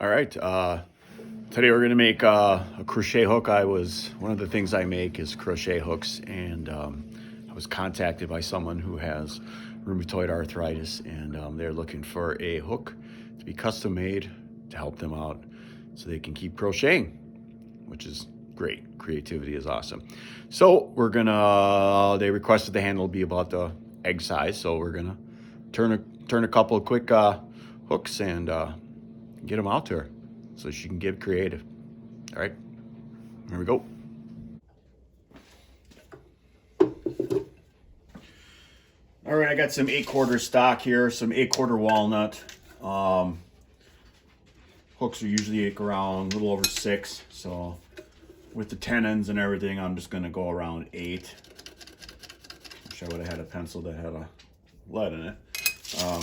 All right. Today we're gonna make a crochet hook. One of the things I make is crochet hooks, and I was contacted by someone who has rheumatoid arthritis, and they're looking for a hook to be custom made to help them out so they can keep crocheting, which is great. Creativity is awesome. So they requested the handle be about the egg size, so we're gonna turn a couple of quick hooks and get them out to her so she can get creative. All right, here we go. All right, I got some 8/4 stock here, some 8/4 walnut. Hooks are usually around a little over 6, so with the tenons and everything, I'm just gonna go around 8. Wish I would have had a pencil that had a lead in it.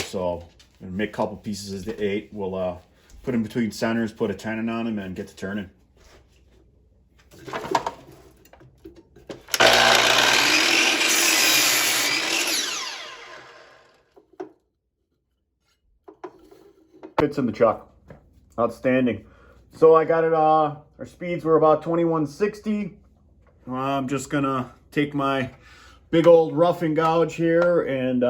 So I'm gonna make a couple pieces to 8. We'll put them between centers, put a tenon on them, and get to turning. Fits in the chuck. Outstanding. So I got it, our speeds were about 2160. I'm just gonna take my big old roughing gouge here and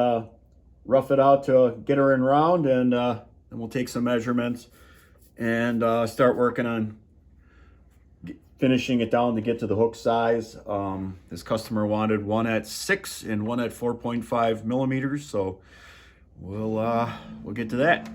rough it out to get her in round, and then we'll take some measurements and start working on finishing it down to get to the hook size. This customer wanted one at 6 and one at 4.5 millimeters, so we'll get to that.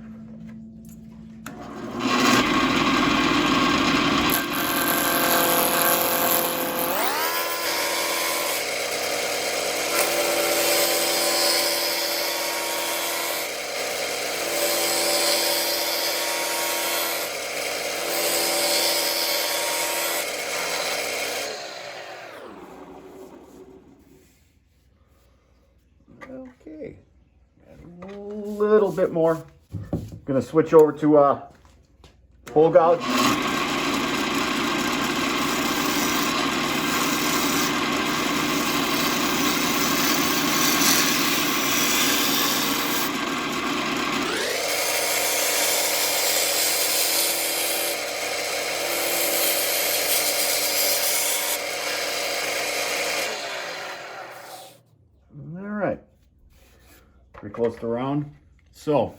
Okay, add a little bit more. Gonna switch over to full gouge. Pretty close to round. So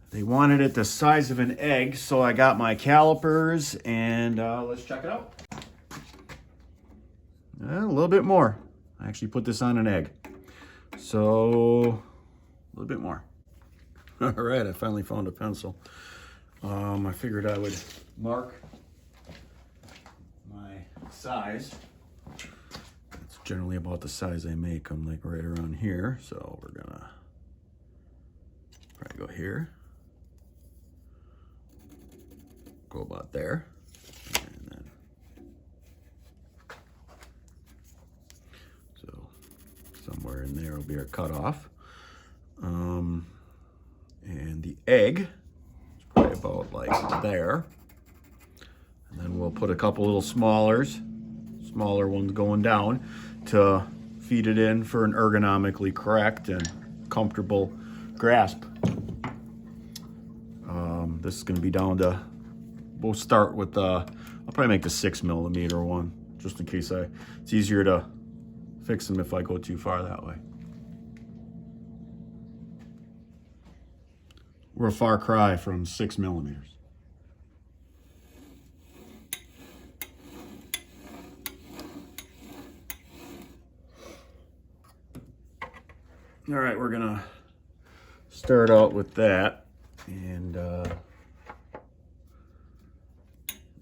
they wanted it the size of an egg, so I got my calipers and let's check it out. A little bit more. I actually put this on an egg, so a little bit more. All right, I finally found a pencil. I figured I would mark my size. Generally about the size I make. I'm like right around here, so we're gonna probably go here, go about there, and then so somewhere in there will be our cutoff. And the egg is probably about like there, and then we'll put a couple little smaller ones going down to feed it in for an ergonomically correct and comfortable grasp. This is going to be down to, we'll start with I'll probably make the 6 millimeter one, just in case it's easier to fix them if I go too far that way. We're a far cry from 6 millimeters. All right, we're gonna start out with that, and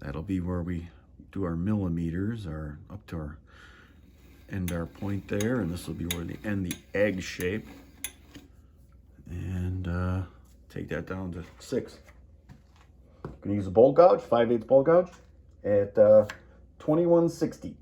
that'll be where we do our millimeters, up to our point there, and this will be where they end the egg shape, and take that down to 6. Gonna use a bolt gouge, 5/8 bolt gouge at 2160.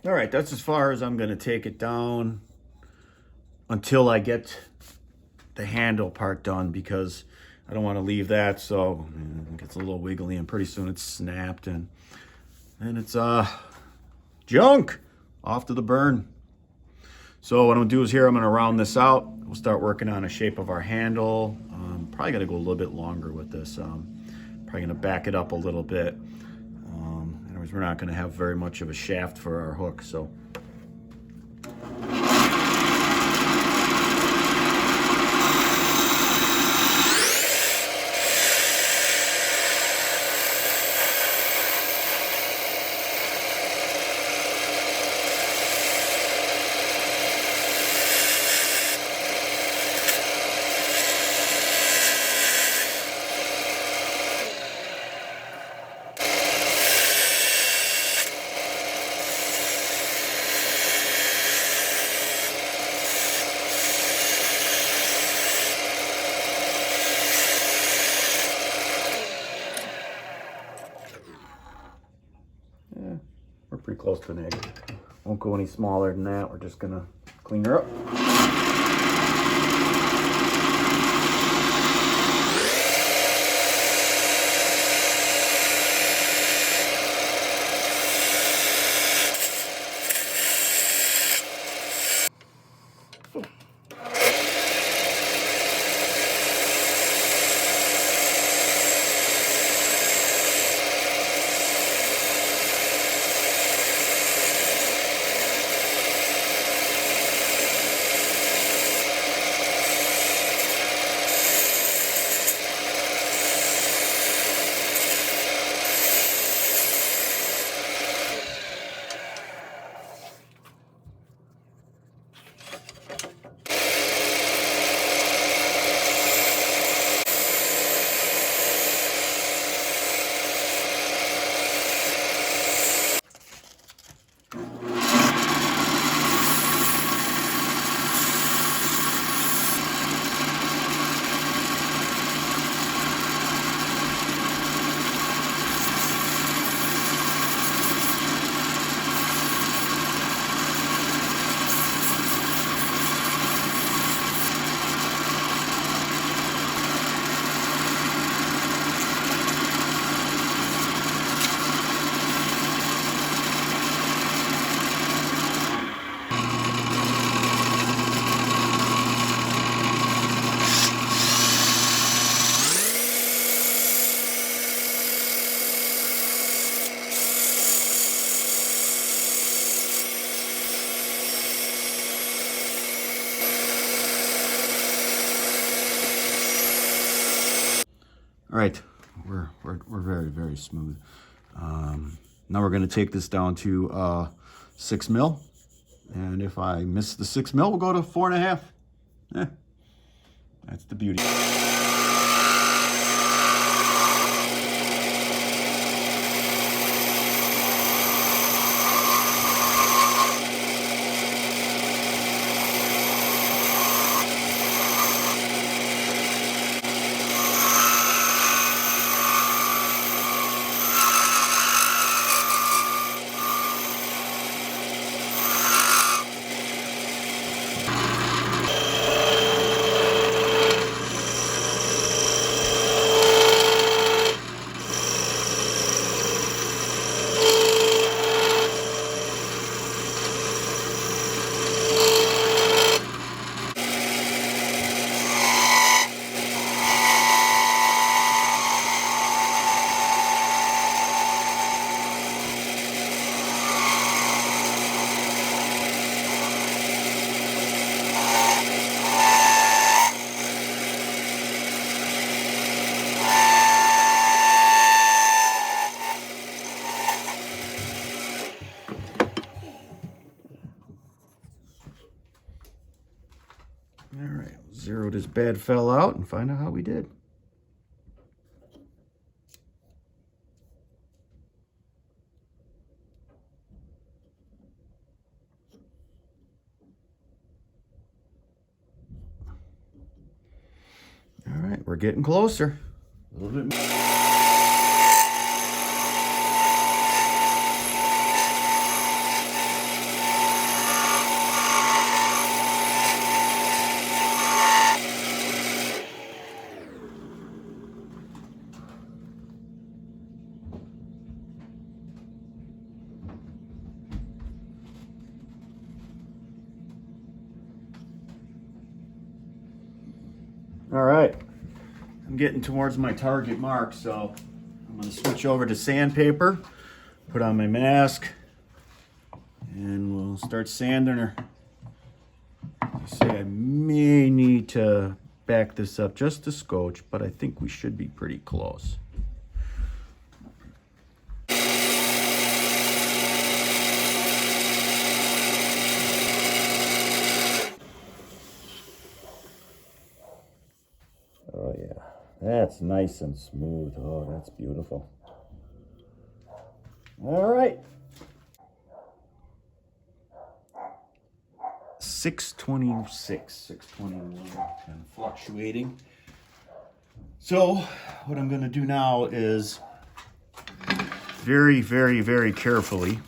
All right, that's as far as I'm gonna take it down until I get the handle part done, because I don't want to leave that so it gets a little wiggly and pretty soon it's snapped and it's junk off to the burn. So what I'm gonna do is here I'm gonna round this out. We'll start working on a shape of our handle. Probably gonna go a little bit longer with this. Probably gonna back it up a little bit. Anyways, we're not gonna have very much of a shaft for our hook, so. We're pretty close to an egg. Won't go any smaller than that. We're just gonna clean her up. All right, we're very, very smooth. Now we're gonna take this down to 6 mil. And if I miss the 6 mil, we'll go to 4.5. That's the beauty. All right, zero this bad fell out and find out how we did. All right, we're getting closer. A little bit more. I'm getting towards my target mark, so I'm going to switch over to sandpaper, put on my mask, and we'll start sanding her. I say I may need to back this up just a scotch, but I think we should be pretty close. Oh yeah, that's nice and smooth. Oh, that's beautiful. All right. 626, 621, kind of fluctuating. So what I'm going to do now is very, very, very carefully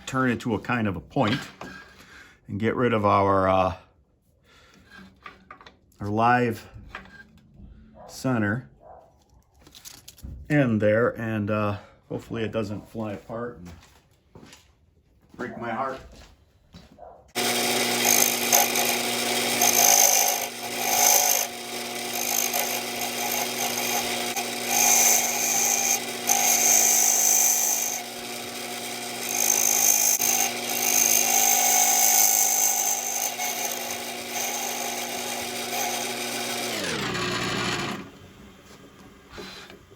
turn it to a kind of a point and get rid of our live center end there, and hopefully it doesn't fly apart and break my heart.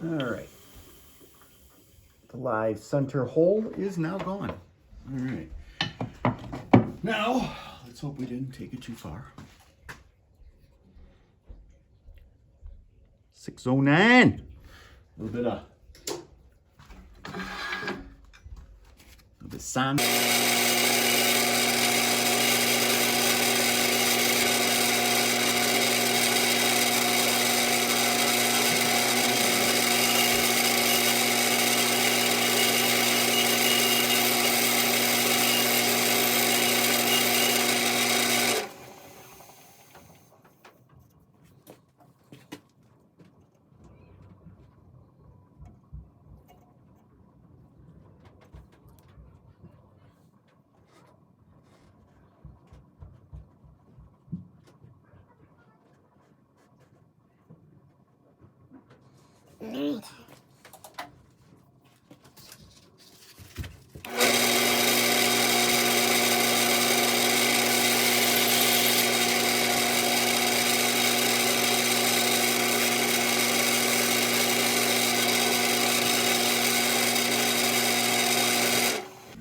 All right. The live center hole is now gone. All right. Now, let's hope we didn't take it too far. 609. A little bit of sand.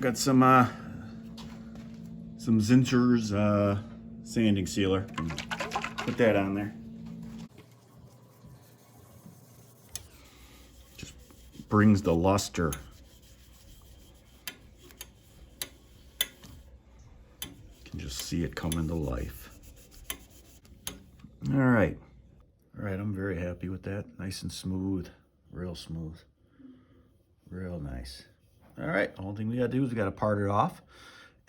Got some Zinsser's sanding sealer. Put that on there. Just brings the luster. You can just see it coming to life. All right. All right, I'm very happy with that. Nice and smooth, real smooth, real nice. All right, the only thing we gotta do is we gotta part it off,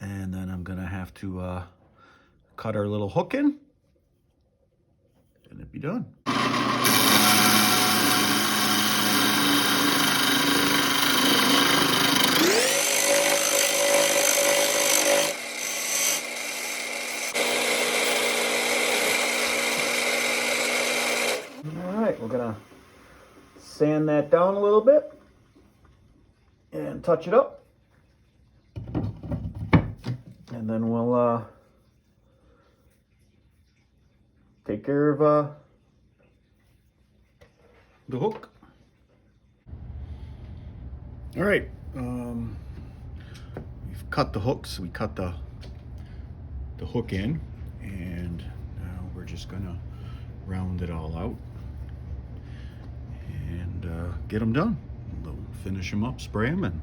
and then I'm gonna have to cut our little hook in, and it'd be done. All right, we're gonna sand that down a little bit and touch it up, and then we'll take care of the hook. All right, we've cut the hooks. We cut the hook in, and now we're just gonna round it all out and get them done. We'll finish them up, spray them, and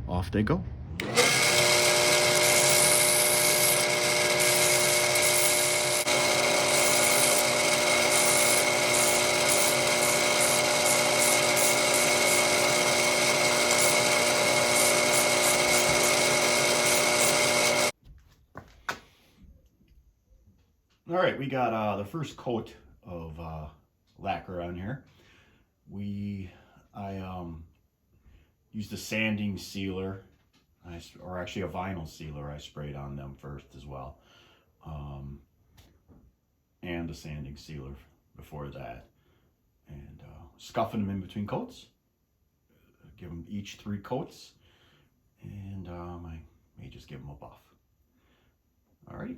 off they go. All right, we got the first coat of lacquer on here. I used a sanding sealer, or actually a vinyl sealer. I sprayed on them first as well. And and a sanding sealer before that. And scuffing them in between coats. Give them each 3 coats. And I may just give them a buff. Alrighty.